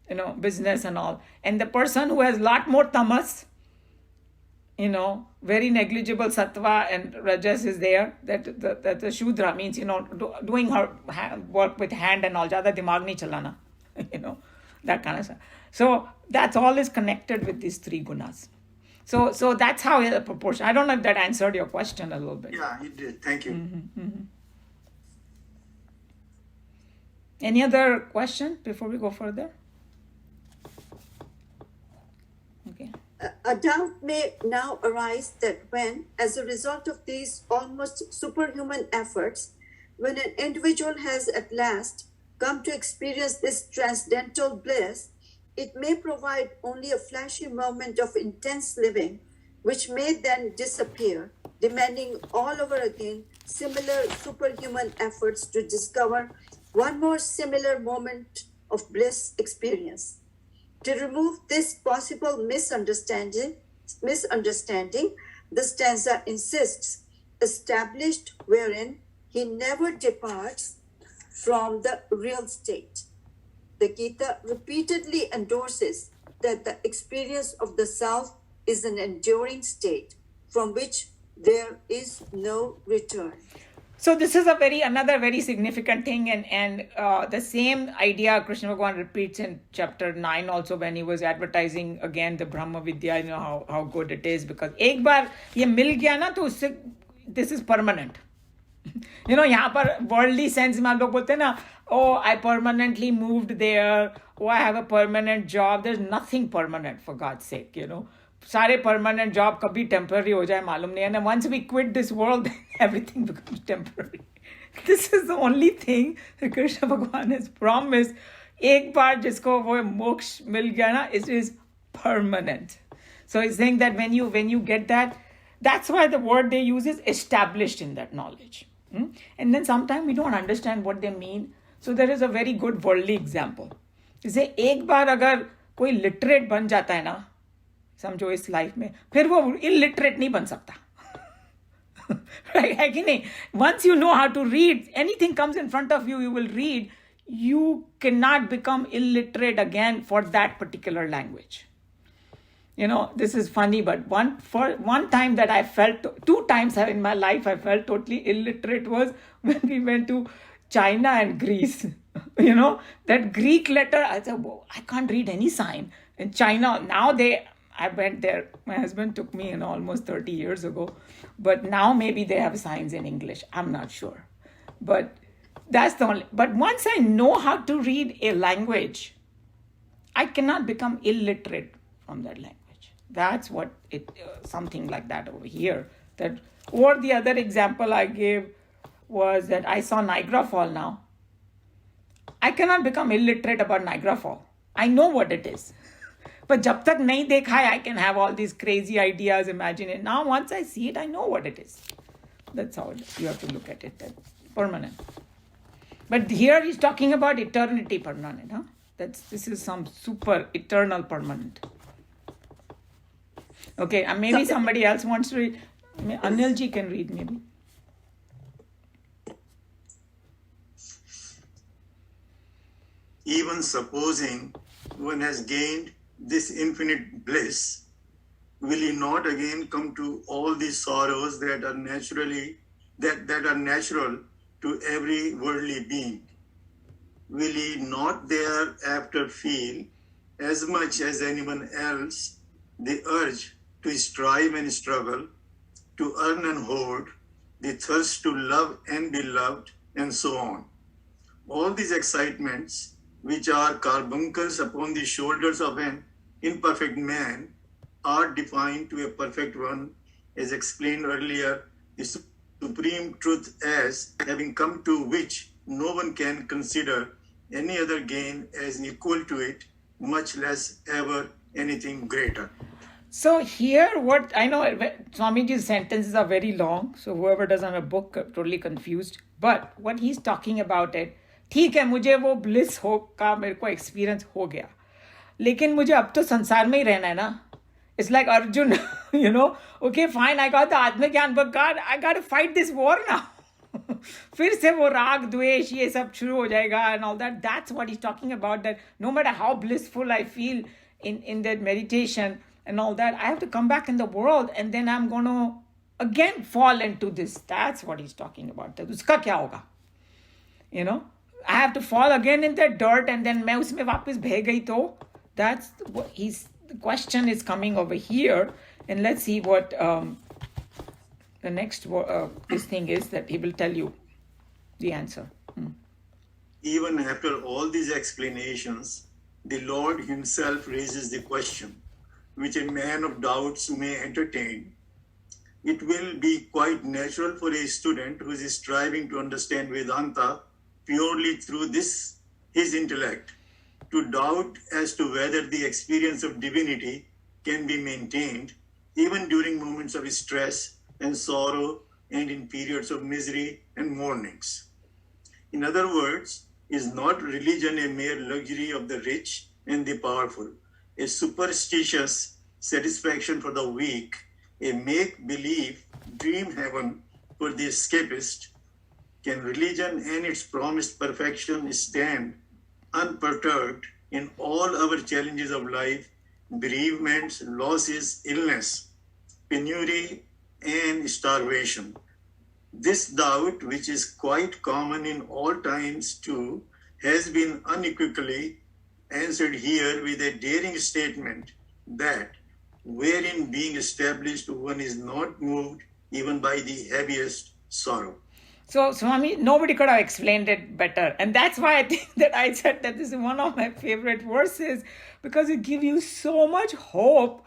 you know, business and all. And the person who has a lot more tamas, you know, very negligible sattva and rajas is there, that the shudra means, you know, doing her work with hand and all, ज़्यादा दिमाग नहीं चलाना, you know, that kind of stuff. So that's all is connected with these three gunas. So that's how the proportion. I don't know if that answered your question a little bit. Yeah, it did. Thank you. Any other question before we go further? Okay. A doubt may now arise that when, as a result of these almost superhuman efforts, when an individual has at last come to experience this transcendental bliss, it may provide only a flashy moment of intense living, which may then disappear, demanding all over again similar superhuman efforts to discover one more similar moment of bliss experience. To remove this possible misunderstanding, the stanza insists, established wherein he never departs from the real state. The Geeta repeatedly endorses that the experience of the self is an enduring state from which there is no return. So this is another very significant thing, and the same idea Krishna Bhagavan repeats in chapter 9 also when he was advertising again the Brahma Vidya, you know how good it is, because एक बार ये मिल गया ना तो उससे this is permanent. You know, यहाँ पर worldly sense में लोग बोलते हैं ना, oh, I permanently moved there, oh, I have a permanent job. There's nothing permanent, for God's sake, you know. सारे permanent job कभी temporary हो जाए मालूम नहीं है. And once we quit this world, everything becomes temporary. This is the only thing that Krishna Bhagavan has promised. एक बार जिसको वो मोक्ष मिल गया ना, it is permanent. So he's saying that when you get that, that's why the word they use is established in that knowledge. And then sometimes we don't understand what they mean. So there is a very good worldly example. जैसे एक बार अगर कोई literate बन जाता है ना, समझो इस लाइफ में, फिर वो illiterate नहीं बन सकता. Right? है कि नहीं? Once you know how to read, anything comes in front of you, you will read. you cannot become illiterate again for that particular language. This is funny, but one time that I felt, 2 times in my life I felt totally illiterate was when we went to China and Greece. That Greek letter, I said, whoa, I can't read any sign. In China, now I went there, my husband took me almost 30 years ago, but now maybe they have signs in English, I'm not sure. But that's the only, but once I know how to read a language, I cannot become illiterate from that language. That's what something like that over here. Or the other example I gave was that I saw Niagara Fall now. I cannot become illiterate about Niagara Fall. I know what it is. But jab tak nahi dekha hai, I can have all these crazy ideas, imagine it. Now once I see it, I know what it is. That's how you have to look at it. That's permanent. But here he's talking about eternity permanent. Huh? This is some super eternal permanent. Okay, maybe somebody else wants to read. Anilji can read maybe. Even supposing one has gained this infinite bliss, will he not again come to all these sorrows that are natural to every worldly being? Will he not thereafter feel, as much as anyone else, the urge to strive and struggle, to earn and hoard, the thirst to love and be loved, and so on? All these excitements, which are carbuncles upon the shoulders of an imperfect man, are defined to a perfect one, as explained earlier, the supreme truth as having come to which no one can consider any other gain as equal to it, much less ever anything greater. So here, what I know, Swamiji's sentences are very long, so whoever doesn't have a book totally confused. But what he's talking about it, ठीक है, मुझे वो bliss का मेरे को experience हो गया, लेकिन मुझे अब तो संसार में ही रहना है ना. It's like Arjun, okay, fine, I got the Atma Gyan, but God, I got to fight this war now. फिर से वो राग द्वेष ये सब शुरू हो जाएगा and all that. That's what he's talking about, that no matter how blissful I feel in that meditation and all that, I have to come back in the world and then I'm going to again fall into this. That's what he's talking about. उसका क्या होगा? I have to fall again in that dirt and then मैं उसमें वापस बह गई तो. That's what the question is coming over here. And let's see what the next this thing is that he will tell you the answer. Even after all these explanations, the Lord himself raises the question, which a man of doubts may entertain. It will be quite natural for a student who is striving to understand Vedanta purely through his intellect to doubt as to whether the experience of divinity can be maintained even during moments of stress and sorrow and in periods of misery and mournings. In other words, is not religion a mere luxury of the rich and the powerful, a superstitious satisfaction for the weak, a make-believe dream heaven for the escapist? Can religion and its promised perfection stand unperturbed in all our challenges of life, bereavements, losses, illness, penury, and starvation? This doubt, which is quite common in all times too, has been unequivocally answered here with a daring statement that wherein being established one is not moved even by the heaviest sorrow. So, Swami, nobody could have explained it better. And that's why I think that I said that this is one of my favorite verses, because it gives you so much hope,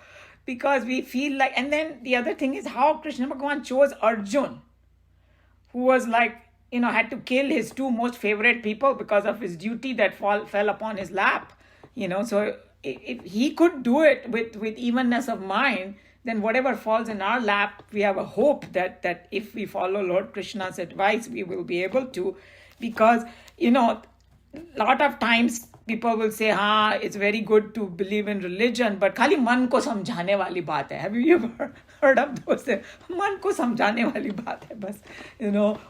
because we feel like, and then the other thing is how Krishna Bhagavan chose Arjun, who was like, had to kill his two most favorite people because of his duty that fell upon his lap. So if he could do it with evenness of mind, then whatever falls in our lap, we have a hope that if we follow Lord Krishna's advice, we will be able to. Because, a lot of times people will say, it's very good to believe in religion, but khali man ko samjhane wali baat hai. Have you ever heard of those? Man ko samjhane wali baat hai, bas,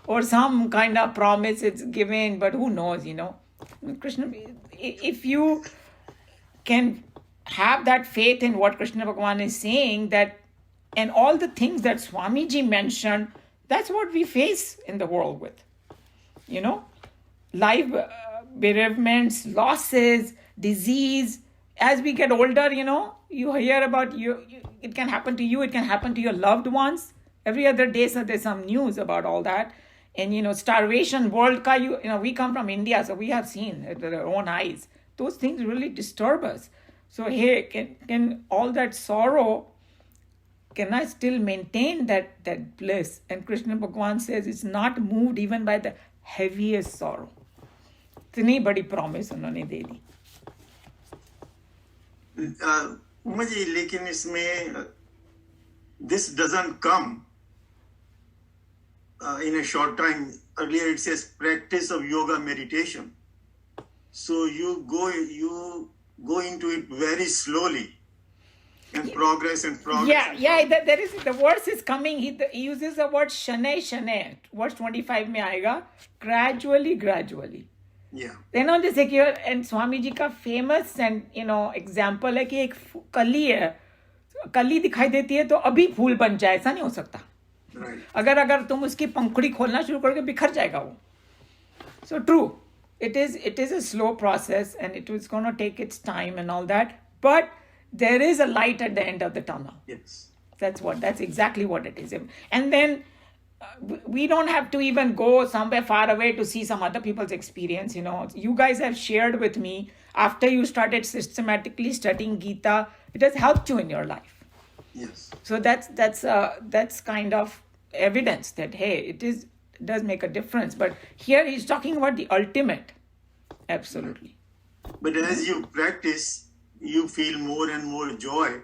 or some kind of promise it's given, but who knows, Krishna, if you can have that faith in what Krishna Bhagavan is saying, that and all the things that Swamiji mentioned, that's what we face in the world with. Life bereavements, losses, disease. As we get older, you hear about it can happen to you, it can happen to your loved ones. Every other day, so there's some news about all that. And, starvation, world ka, we come from India, so we have seen it with our own eyes. Those things really disturb us. So, hey, can all that sorrow, can I still maintain that bliss? And Krishna Bhagavan says it's not moved even by the heaviest sorrow. इतनी बड़ी promise उन्होंने दे दी. उमा जी, लेकिन इसमें this doesn't come in a short time. Earlier it says practice of yoga meditation. So you go into it very slowly and progress and progress. Yeah. There is the verse is coming. He uses the word shane. Verse 25 में आएगा. Gradually. Yeah. जैसे कि and Swami ji का famous and example है कि एक कली है, कली दिखाई देती है तो अभी फूल बन जाए, ऐसा नहीं हो सकता. Right. अगर तुम उसकी पंखुड़ी खोलना शुरू करोगे बिखर जाएगा वो. So true, it is a slow process and it is going to take its time and all that, but there is a light at the end of the tunnel. Yes. That's exactly what it is. And then we don't have to even go somewhere far away to see some other people's experience. You guys have shared with me after you started systematically studying Geeta, it has helped you in your life. Yes. So that's kind of evidence that hey, it does make a difference. But here he's talking about the ultimate. Absolutely. But as you practice, you feel more and more joy.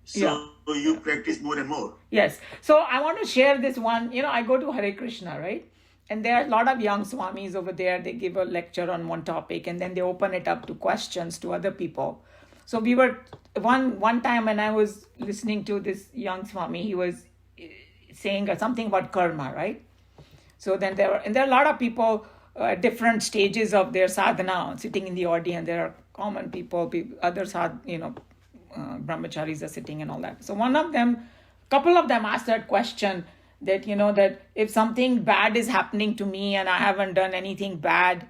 So you practice more and more. Yes. So I want to share this one. I go to Hare Krishna, right? And there are a lot of young swamis over there. They give a lecture on one topic and then they open it up to questions to other people. So we were one time when I was listening to this young swami, he was saying something about karma, right? So then there are a lot of people at different stages of their sadhana sitting in the audience. There are common people, others are, brahmacharis are sitting and all that. So couple of them asked that question that, that if something bad is happening to me and I haven't done anything bad,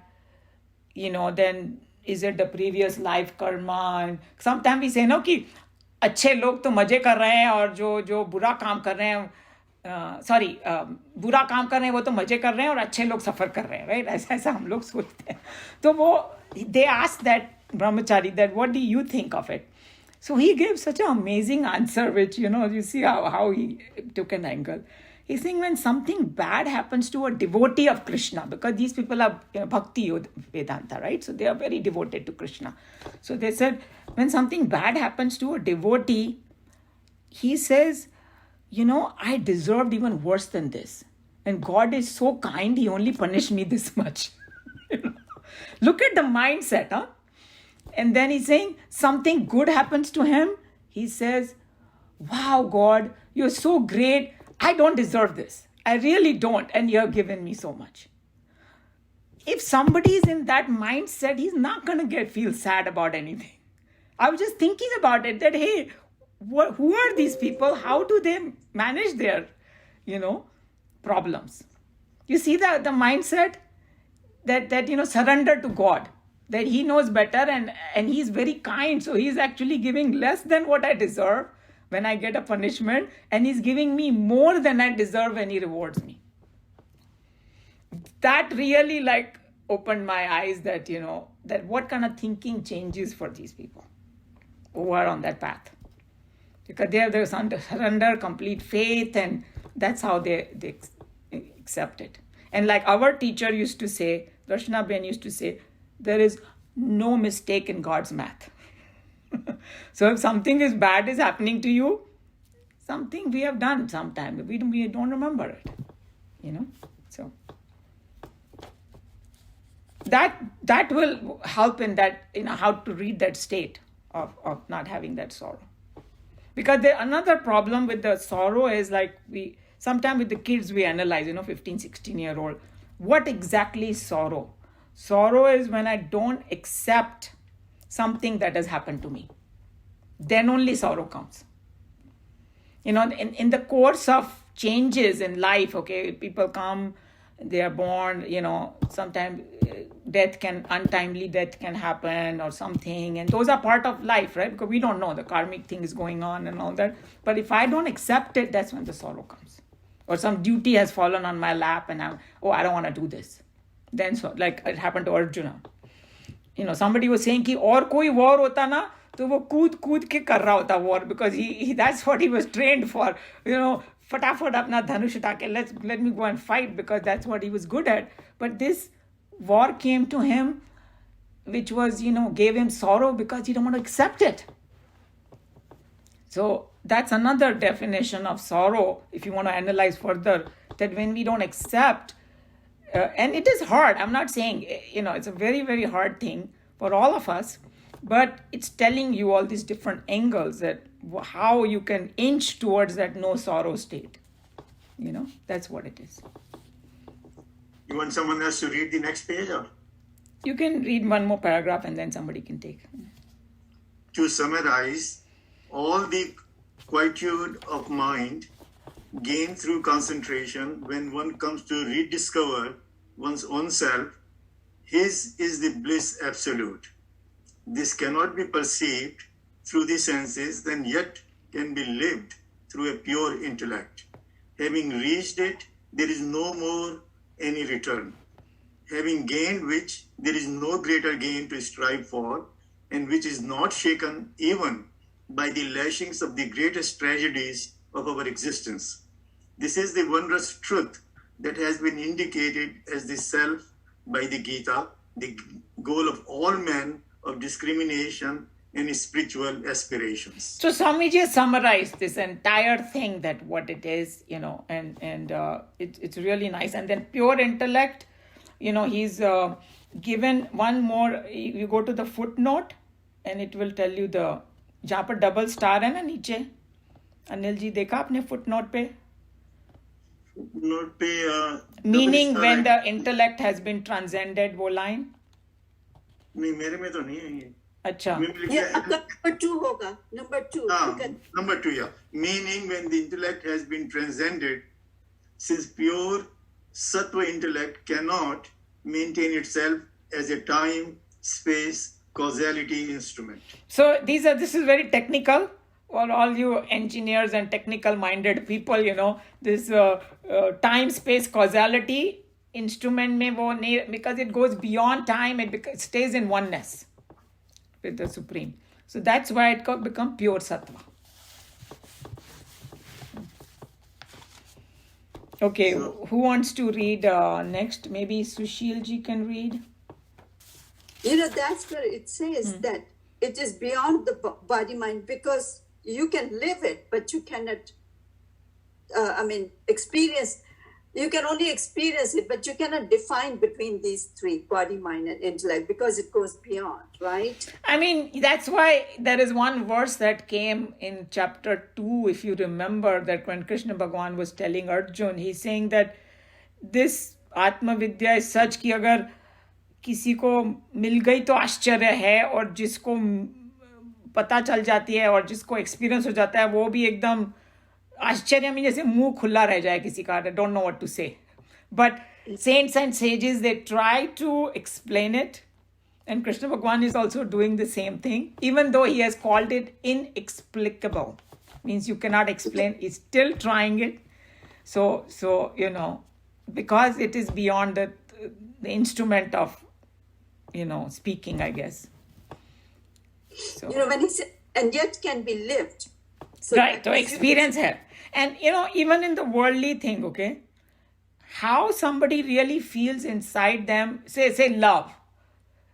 then is it the previous life karma? And sometimes we say, कि अच्छे लोग तो मजे कर रहे हैं और जो बुरा काम कर रहे हैं, बुरा काम कर रहे हैं वो तो मजे कर रहे हैं और अच्छे लोग सफर कर रहे हैं, right? ऐसा हम लोग सोचते हैं. तो they asked that brahmachari that what do you think of it? So he gave such an amazing answer, which, you see how he took an angle. He's saying when something bad happens to a devotee of Krishna, because these people are Bhakti Vedanta, right? So they are very devoted to Krishna. So they said, when something bad happens to a devotee, he says, I deserved even worse than this. And God is so kind, he only punished me this much. Look at the mindset, huh? And then he's saying something good happens to him. He says, wow, God, you're so great. I don't deserve this. I really don't. And you have given me so much. If somebody is in that mindset, he's not going to feel sad about anything. I was just thinking about it that, hey, who are these people? How do they manage their, problems? You see the mindset that surrender to God. That he knows better and he's very kind. So he's actually giving less than what I deserve when I get a punishment. And he's giving me more than I deserve when he rewards me. That really opened my eyes that, that what kind of thinking changes for these people who are on that path. Because they have their surrender, complete faith, and that's how they accept it. And like our teacher used to say, Darshana Ben used to say, there is no mistake in God's math. So if something bad is happening to you, something we have done sometime, we don't remember it, So that will help in that, how to read that state of not having that sorrow. Because another problem with the sorrow is sometimes with the kids we analyze, 15, 16-year-old, what exactly is sorrow? Sorrow is when I don't accept something that has happened to me. Then only sorrow comes. In the course of changes in life, okay, people come, they are born, sometimes untimely death can happen or something, and those are part of life, right? Because we don't know, the karmic thing is going on and all that. But if I don't accept it, that's when the sorrow comes. Or some duty has fallen on my lap and I don't want to do this. Then so, like it happened to Arjuna. Somebody was saying कि और कोई war होता ना तो वो कूद के कर रहा होता war, because he that's what he was trained for. फटाफट अपना धनुष उठा के let me go and fight, because that's what he was good at. But this war came to him, which was, gave him sorrow because he don't want to accept it. So that's another definition of sorrow, if you want to analyze further, that when we don't accept, and it is hard. I'm not saying, it's a very, very hard thing for all of us, but it's telling you all these different angles that how you can inch towards that no sorrow state. That's what it is. You want someone else to read the next page? Or? You can read one more paragraph and then somebody can take. To summarize, all the quietude of mind gained through concentration when one comes to rediscover one's own self, his is the bliss absolute. This cannot be perceived through the senses, then yet can be lived through a pure intellect. Having reached it, there is no more any return. Having gained which, there is no greater gain to strive for, and which is not shaken even by the lashings of the greatest tragedies of our existence. This is the wondrous truth that has been indicated as the self by the Geeta, the goal of all men of discrimination and spiritual aspirations. So Swamiji summarized this entire thing, that what it is, and it's really nice. And then pure intellect, he's given one more. You go to the footnote and it will tell you जहाँ पर double star है ना नीचे, अनिल जी देखा आपने footnote पे? Note पे meaning when the intellect has been transcended, वो लाइन नहीं, मेरे में तो नहीं है ये. अच्छा, ये आपका नंबर 2 होगा, number 2. Number 2, yeah. Meaning when the intellect has been transcended, since pure sattva intellect cannot maintain itself as a time, space, causality instrument. So this is very technical for all you engineers and technical minded people. This time, space, causality instrument mein wo nahi, because it goes beyond time, it stays in oneness with the Supreme. So that's why it could become pure sattva. Okay, so, who wants to read next? Maybe Sushil ji can read. That's where it says that it is beyond the body mind, because you can live it, but you cannot, experience. You can only experience it, but you cannot define between these three, body, mind, and intellect, because it goes beyond, right? That's why there is one verse that came in chapter 2, if you remember, that when Krishna Bhagavan was telling Arjun, he's saying that this Atma Vidya is such कि अगर किसी को मिल गई तो आश्चर्य है, और जिसको पता चल जाती है और जिसको एक्सपीरियंस हो जाता है वो भी एकदम आश्चर्य में जैसे मुंह खुला रह जाए किसी का. I don't know what to say. But saints and sages, they try to explain it. And Krishna Bhagavan is also doing the same thing. Even though he has called it inexplicable. Means you cannot explain. He's still trying it. So because it is beyond the instrument of, speaking, I guess. So, when he said, and yet can be lived. So right, so experience here. And, even in the worldly thing, okay, how somebody really feels inside them, say love.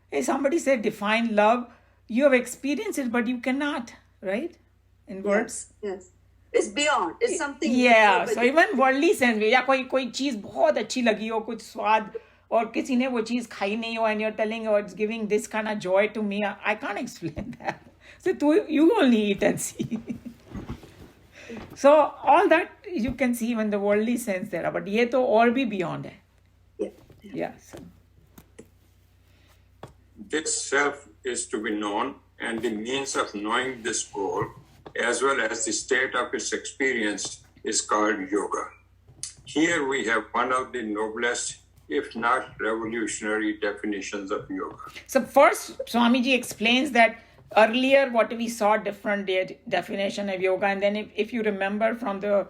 Hey, somebody say define love. You have experienced it, but you cannot, right? In words. Yes. It's beyond. It's something. Yeah. So even worldly sense, या कोई चीज बहुत अच्छी लगी हो, कुछ स्वाद, और किसी ने वो चीज खाई नहीं हो, and you're telling, oh, it's giving this kind of joy to me. I can't explain that. So you only eat and see. So all that you can see when the worldly sense there, but ये तो और भी beyond है. Yeah. Yeah. So. This self is to be known, and the means of knowing this goal, as well as the state of its experience, is called yoga. Here we have one of the noblest, if not revolutionary, definitions of yoga. So first, Swamiji explains that earlier what we saw different definition of yoga, and then if you remember from the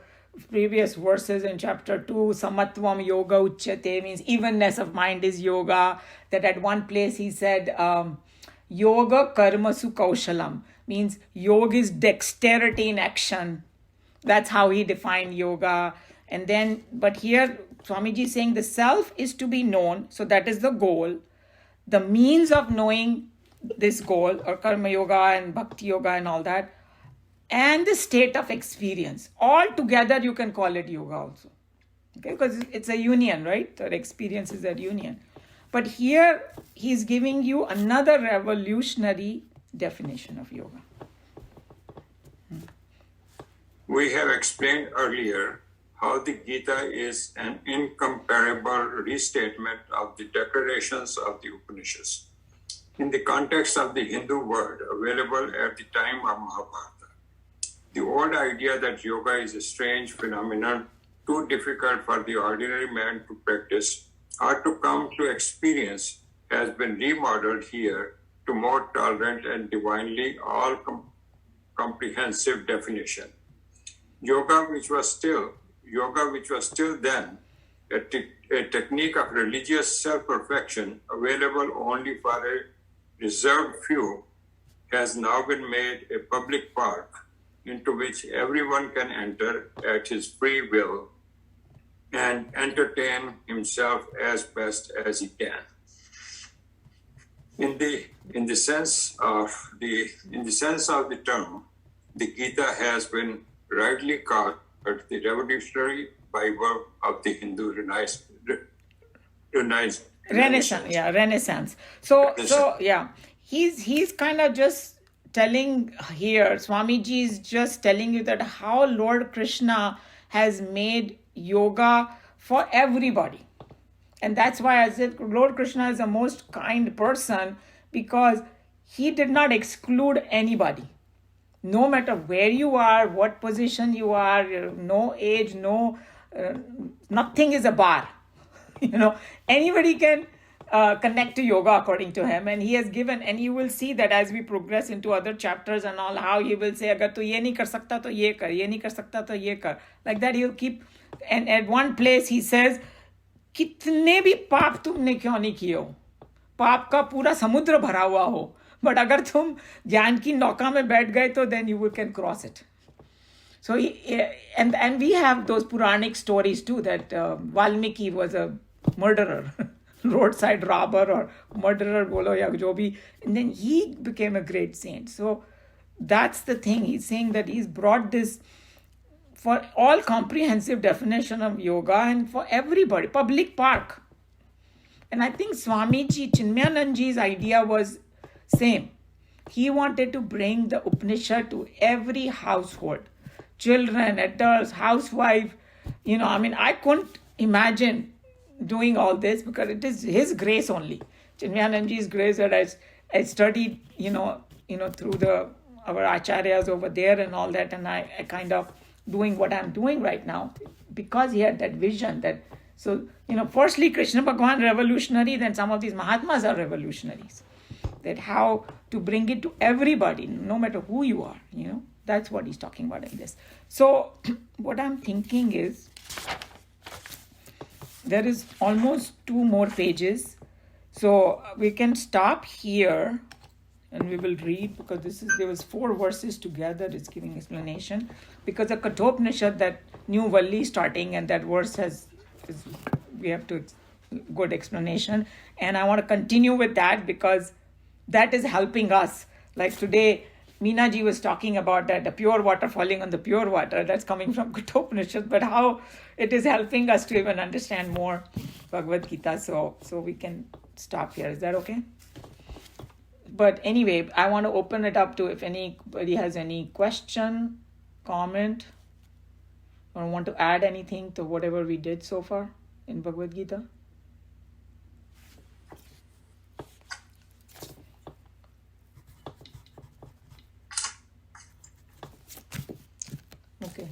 previous verses in chapter 2, samatvam yoga uchyate, means evenness of mind is yoga. That at one place he said yoga karmasu kaushalam, means yoga is dexterity in action. That's how he defined yoga. And then, but here Swamiji is saying the self is to be known, so that is the goal. The means of knowing this goal, or karma yoga and bhakti yoga and all that, and the state of experience, all together you can call it yoga also. Okay, because it's a union, right? The experience is that union. But here he's giving you another revolutionary definition of yoga. We have explained earlier how the Gita is an incomparable restatement of the declarations of the Upanishads in the context of the Hindu world available at the time of Mahabharata. The old idea that yoga is a strange phenomenon too difficult for the ordinary man to practice or to come to experience has been remodeled here to more tolerant and divinely all-comprehensive definition. Yoga, which was still then a technique of religious self-perfection available only for a reserved few, has now been made a public park into which everyone can enter at his free will and entertain himself as best as he can. In the sense of the term, the Gita has been rightly called the revolutionary Bible of the Hindu Renaissance. So yeah, he's kind of just telling here, Swamiji is just telling you that how Lord Krishna has made yoga for everybody. And that's why I said Lord Krishna is the most kind person, because he did not exclude anybody. No matter where you are, what position you are, no age, nothing is a bar. Anybody can connect to yoga according to him, and he has given, and you will see that as we progress into other chapters and all, how he will say, agar tu ye nahi kar sakta to ye kar, ye nahi kar sakta to ye kar. Like that he'll keep, and at one place he says, कितने भी पाप तुमने क्यों नहीं किए हो, पाप का पूरा समुद्र भरा हुआ हो, बट अगर तुम ज्ञान की नौका में बैठ गए तो then you can cross it. So and we have those Puranic stories too, that Valmiki was a murderer, roadside robber or murderer bolo ya jo bhi, and then he became a great saint. So that's the thing, he's saying that he's brought this for all comprehensive definition of yoga and for everybody, public park. And I think Swamiji, Chinmayananji's idea was same. He wanted to bring the Upanishad to every household, children, adults, housewife. I couldn't imagine doing all this, because it is his grace only. Chinmayananji's grace that I studied, through our acharyas over there and all that, and I kind of doing what I'm doing right now, because he had that vision that, firstly Krishna Bhagwan revolutionary, then some of these Mahatmas are revolutionaries. That how to bring it to everybody, no matter who you are, that's what he's talking about in this. So what I'm thinking is, there is almost 2 more pages. So we can stop here and we will read, because there was 4 verses together, it's giving explanation. Because the Kathopanishad, that new Valli starting, and that verse we have to good explanation. And I want to continue with that, because that is helping us. Like today, Meena ji was talking about that, the pure water falling on the pure water, that's coming from Kathopanishad, but how it is helping us to even understand more Bhagavad Gita. So we can stop here. Is that okay? But anyway, I want to open it up to if anybody has any question, comment, or want to add anything to whatever we did so far in Bhagavad Gita. Okay,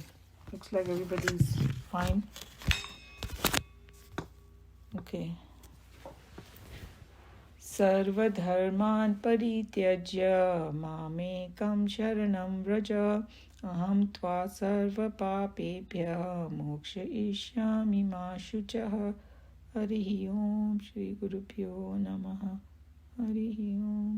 looks like everybody's fine. Okay. सर्वधर्मान् परित्यज्य मामेकं शरणं व्रज अहं त्वा सर्वपापेभ्यः मोक्षयिष्यामि मा शुचः हरिः ओम श्री गुरुभ्यो नमः हरिः ओम.